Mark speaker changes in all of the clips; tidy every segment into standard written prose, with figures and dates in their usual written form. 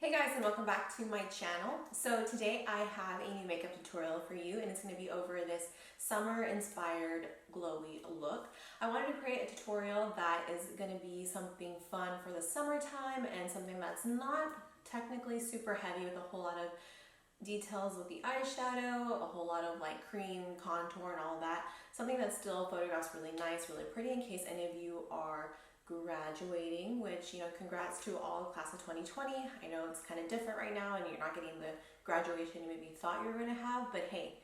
Speaker 1: Hey guys, and welcome back to my channel. So today I have a new makeup tutorial for you, and it's going to be over this summer inspired glowy look. I wanted to create a tutorial that is going to be something fun for the summertime and something that's not technically super heavy with a whole lot of details with the eyeshadow, a whole lot of like cream contour and all that. Something that still photographs really nice, really pretty in case any of you are graduating, which, congrats to all class of 2020. I know it's kind of different right now and you're not getting the graduation you maybe thought you were going to have, but hey,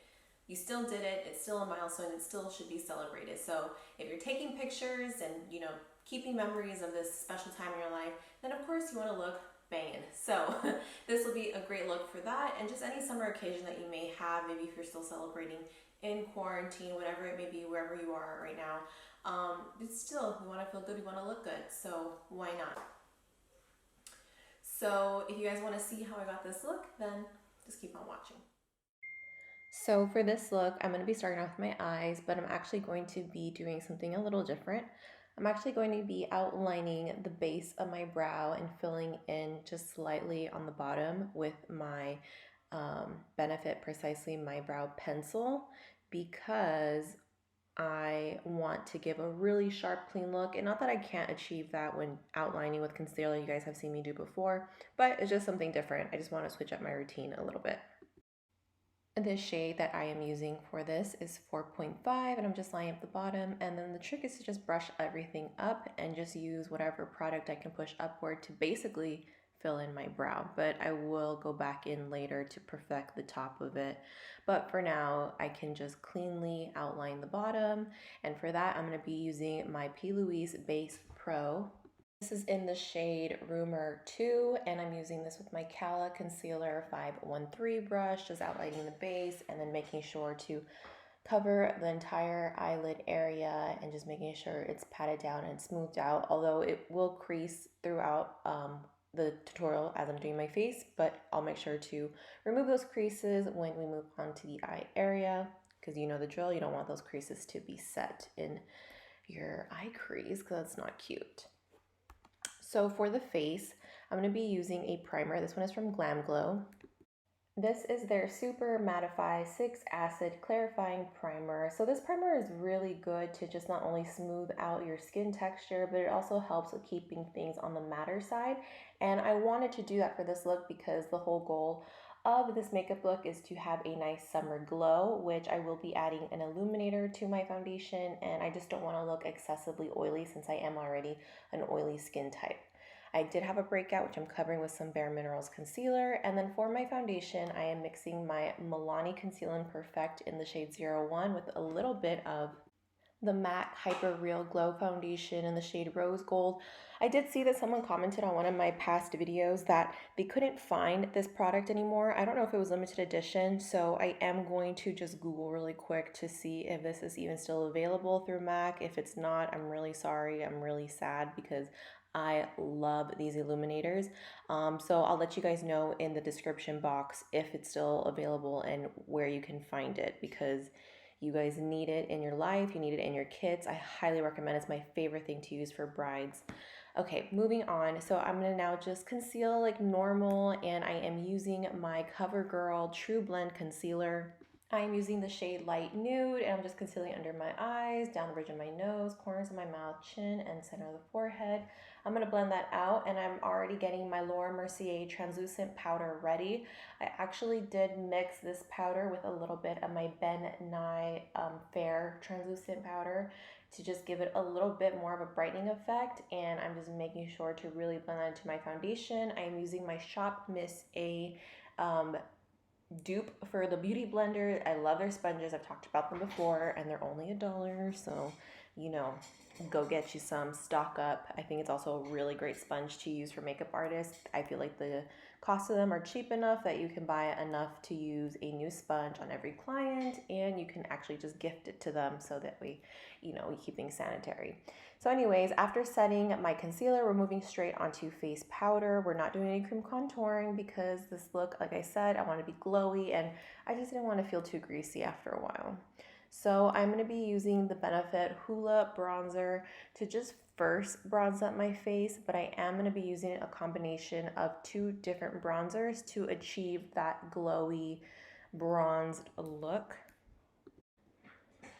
Speaker 1: you still did it. It's still a milestone. It still should be celebrated. So if you're taking pictures and, keeping memories of this special time in your life, then of course you want to look banging. So this will be a great look for that, and just any summer occasion that you may have, maybe if you're still celebrating in quarantine, whatever it may be, wherever you are right now. But still, we want to feel good, we want to look good, so why not? So if you guys want to see how I got this look, then just keep on watching. So for this look, I'm going to be starting off with my eyes, but I'm actually going to be doing something a little different. I'm actually going to be outlining the base of my brow and filling in just slightly on the bottom with my Benefit Precisely My Brow pencil, because I want to give a really sharp, clean look. And not that I can't achieve that when outlining with concealer, you guys have seen me do before, but it's just something different. I just want to switch up my routine a little bit. The shade that I am using for this is 4.5, and I'm just lining up the bottom, and then the trick is to just brush everything up and just use whatever product I can push upward to basically fill in my brow, but I will go back in later to perfect the top of it. But for now, I can just cleanly outline the bottom, and for that I'm going to be using my P. Louise Base Pro. This is in the shade Rumor 2, and I'm using this with my Cala Concealer 513 brush, just outlining the base and then making sure to cover the entire eyelid area and just making sure it's patted down and smoothed out, although it will crease throughout the tutorial as I'm doing my face, but I'll make sure to remove those creases when we move on to the eye area, because you know the drill, you don't want those creases to be set in your eye crease because that's not cute. So for the face, I'm going to be using a primer. This one is from Glam Glow. This is their Super Mattify 6 Acid Clarifying Primer. So this primer is really good to just not only smooth out your skin texture, but it also helps with keeping things on the matter side. And I wanted to do that for this look because the whole goal of this makeup look is to have a nice summer glow, which I will be adding an illuminator to my foundation, and I just don't want to look excessively oily since I am already an oily skin type. I did have a breakout, which I'm covering with some Bare Minerals concealer, and then for my foundation, I am mixing my Milani Conceal and Perfect in the shade 01 with a little bit of the MAC Hyper Real Glow Foundation in the shade Rose Gold. I did see that someone commented on one of my past videos that they couldn't find this product anymore. I don't know if it was limited edition, so I am going to just Google really quick to see if this is even still available through MAC. If it's not, I'm really sorry. I'm really sad because I love these illuminators. So I'll let you guys know in the description box if it's still available and where you can find it, because you guys need it in your life, you need it in your kits. I highly recommend it. It's my favorite thing to use for brides. Okay, moving on. So I'm gonna now just conceal like normal, and I am using my CoverGirl True Blend Concealer. I'm using the shade Light Nude, and I'm just concealing under my eyes, down the bridge of my nose, corners of my mouth, chin, and center of the forehead. I'm going to blend that out, and I'm already getting my Laura Mercier translucent powder ready. I actually did mix this powder with a little bit of my Ben Nye Fair translucent powder to just give it a little bit more of a brightening effect, and I'm just making sure to really blend that into my foundation. I'm using my Shop Miss A dupe for the beauty blender. I love their sponges. I've talked about them before, and they're only $1, so go get you some, stock up. I think it's also a really great sponge to use for makeup artists. I feel like the cost of them are cheap enough that you can buy enough to use a new sponge on every client, and you can actually just gift it to them so that we keep things sanitary. So anyways, after setting my concealer, we're moving straight onto face powder. We're not doing any cream contouring because this look, like I said, I want to be glowy, and I just didn't want to feel too greasy after a while. So I'm going to be using the Benefit Hoola bronzer to just first bronze up my face, but I am going to be using a combination of 2 different bronzers to achieve that glowy bronzed look.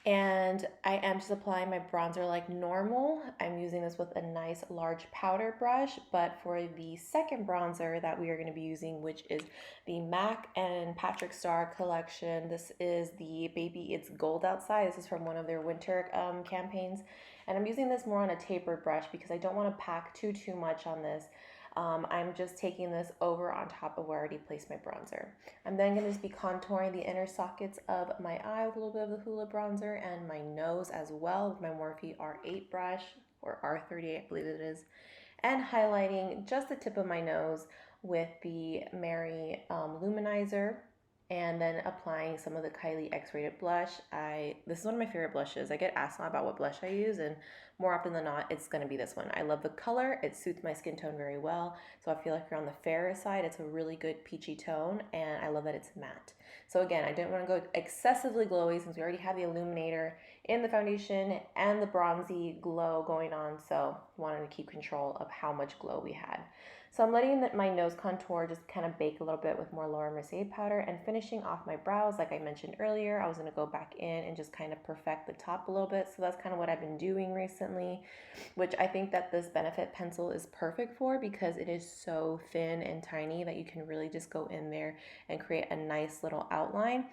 Speaker 1: And I am just applying my bronzer like normal. I'm using this with a nice large powder brush, but for the second bronzer that we are going to be using, which is the MAC and Patrick Star collection, this is the Baby It's Gold Outside. This is from one of their winter campaigns. And I'm using this more on a tapered brush because I don't want to pack too much on this. I'm just taking this over on top of where I already placed my bronzer. I'm then going to be contouring the inner sockets of my eye with a little bit of the Hoola bronzer and my nose as well with my Morphe R8 brush, or R38 I believe it is, and highlighting just the tip of my nose with the Mary Luminizer, and then applying some of the Kylie X-Rated blush. This is one of my favorite blushes. I get asked a lot about what blush I use, and more often than not, it's gonna be this one. I love the color, it suits my skin tone very well, so I feel like you're on the fairer side. It's a really good peachy tone, and I love that it's matte. So again, I didn't wanna go excessively glowy since we already have the illuminator in the foundation and the bronzy glow going on, so I wanted to keep control of how much glow we had. So I'm letting my nose contour just kind of bake a little bit with more Laura Mercier powder, and finishing off my brows. Like I mentioned earlier, I was going to go back in and just kind of perfect the top a little bit. So that's kind of what I've been doing recently, which I think that this Benefit pencil is perfect for because it is so thin and tiny that you can really just go in there and create a nice little outline.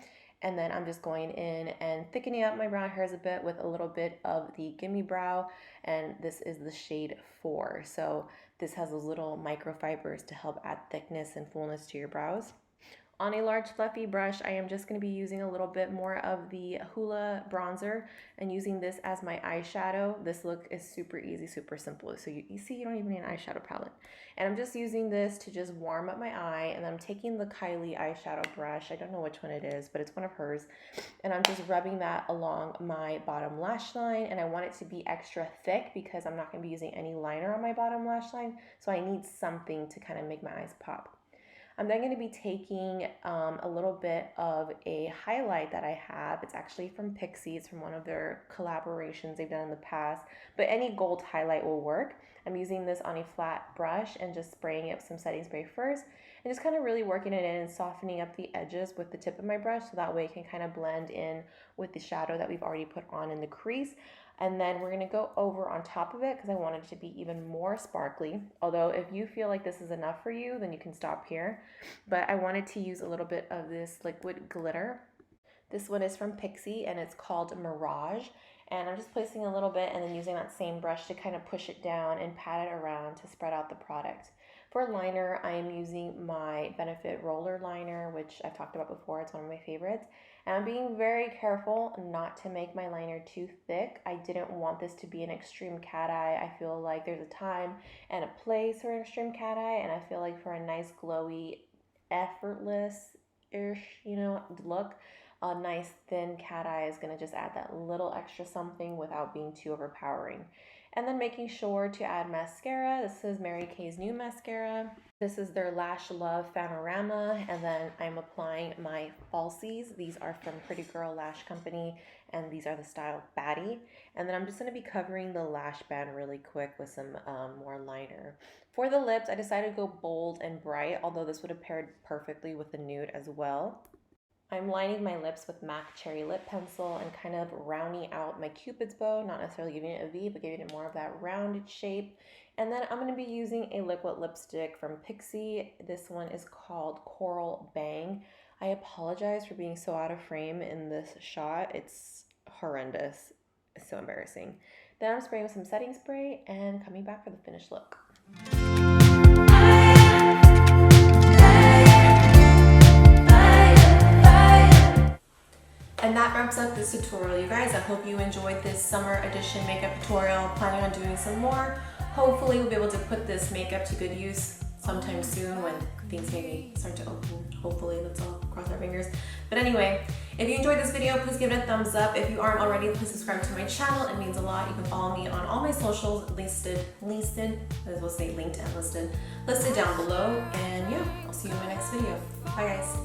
Speaker 1: And then I'm just going in and thickening up my brow hairs a bit with a little bit of the Gimme Brow, and this is the shade 4. So this has those little microfibers to help add thickness and fullness to your brows. On a large fluffy brush, I am just going to be using a little bit more of the Hoola bronzer and using this as my eyeshadow. This look is super easy, super simple. So you see you don't even need an eyeshadow palette. And I'm just using this to just warm up my eye, and I'm taking the Kylie eyeshadow brush. I don't know which one it is, but it's one of hers. And I'm just rubbing that along my bottom lash line, and I want it to be extra thick because I'm not going to be using any liner on my bottom lash line, so I need something to kind of make my eyes pop. I'm then going to be taking a little bit of a highlight that I have. It's actually from Pixi. It's from one of their collaborations they've done in the past, but any gold highlight will work. I'm using this on a flat brush and just spraying it with some setting spray first, and just kind of really working it in and softening up the edges with the tip of my brush, so that way it can kind of blend in with the shadow that we've already put on in the crease. And then we're going to go over on top of it because I want it to be even more sparkly. Although if you feel like this is enough for you, then you can stop here. But I wanted to use a little bit of this liquid glitter. This one is from Pixi and it's called Mirage. And I'm just placing a little bit and then using that same brush to kind of push it down and pat it around to spread out the product. For liner, I am using my Benefit Roller Liner, which I've talked about before. It's one of my favorites. And I'm being very careful not to make my liner too thick. I didn't want this to be an extreme cat eye. I feel like there's a time and a place for an extreme cat eye, and I feel like for a nice glowy, effortless-ish, look, a nice thin cat eye is going to just add that little extra something without being too overpowering. And then making sure to add mascara. This is Mary Kay's new mascara. This is their Lash Love Panorama, and then I'm applying my falsies. These are from Pretty Girl Lash Company, and these are the style Batty. And then I'm just going to be covering the lash band really quick with some more liner. For the lips, I decided to go bold and bright, although this would have paired perfectly with the nude as well. I'm lining my lips with MAC Cherry Lip Pencil and kind of rounding out my Cupid's bow, not necessarily giving it a V, but giving it more of that rounded shape. And then I'm going to be using a liquid lipstick from Pixi. This one is called Coral Bang. I apologize for being so out of frame in this shot. It's horrendous. It's so embarrassing. Then I'm spraying with some setting spray and coming back for the finished look. And that wraps up this tutorial, you guys. I hope you enjoyed this summer edition makeup tutorial. Planning on doing some more. Hopefully we'll be able to put this makeup to good use sometime soon when things maybe start to open. Hopefully, let's all cross our fingers. But anyway, if you enjoyed this video, please give it a thumbs up. If you aren't already, please subscribe to my channel. It means a lot. You can follow me on all my socials listed, as we'll say linked and listed down below. And yeah, I'll see you in my next video. Bye guys.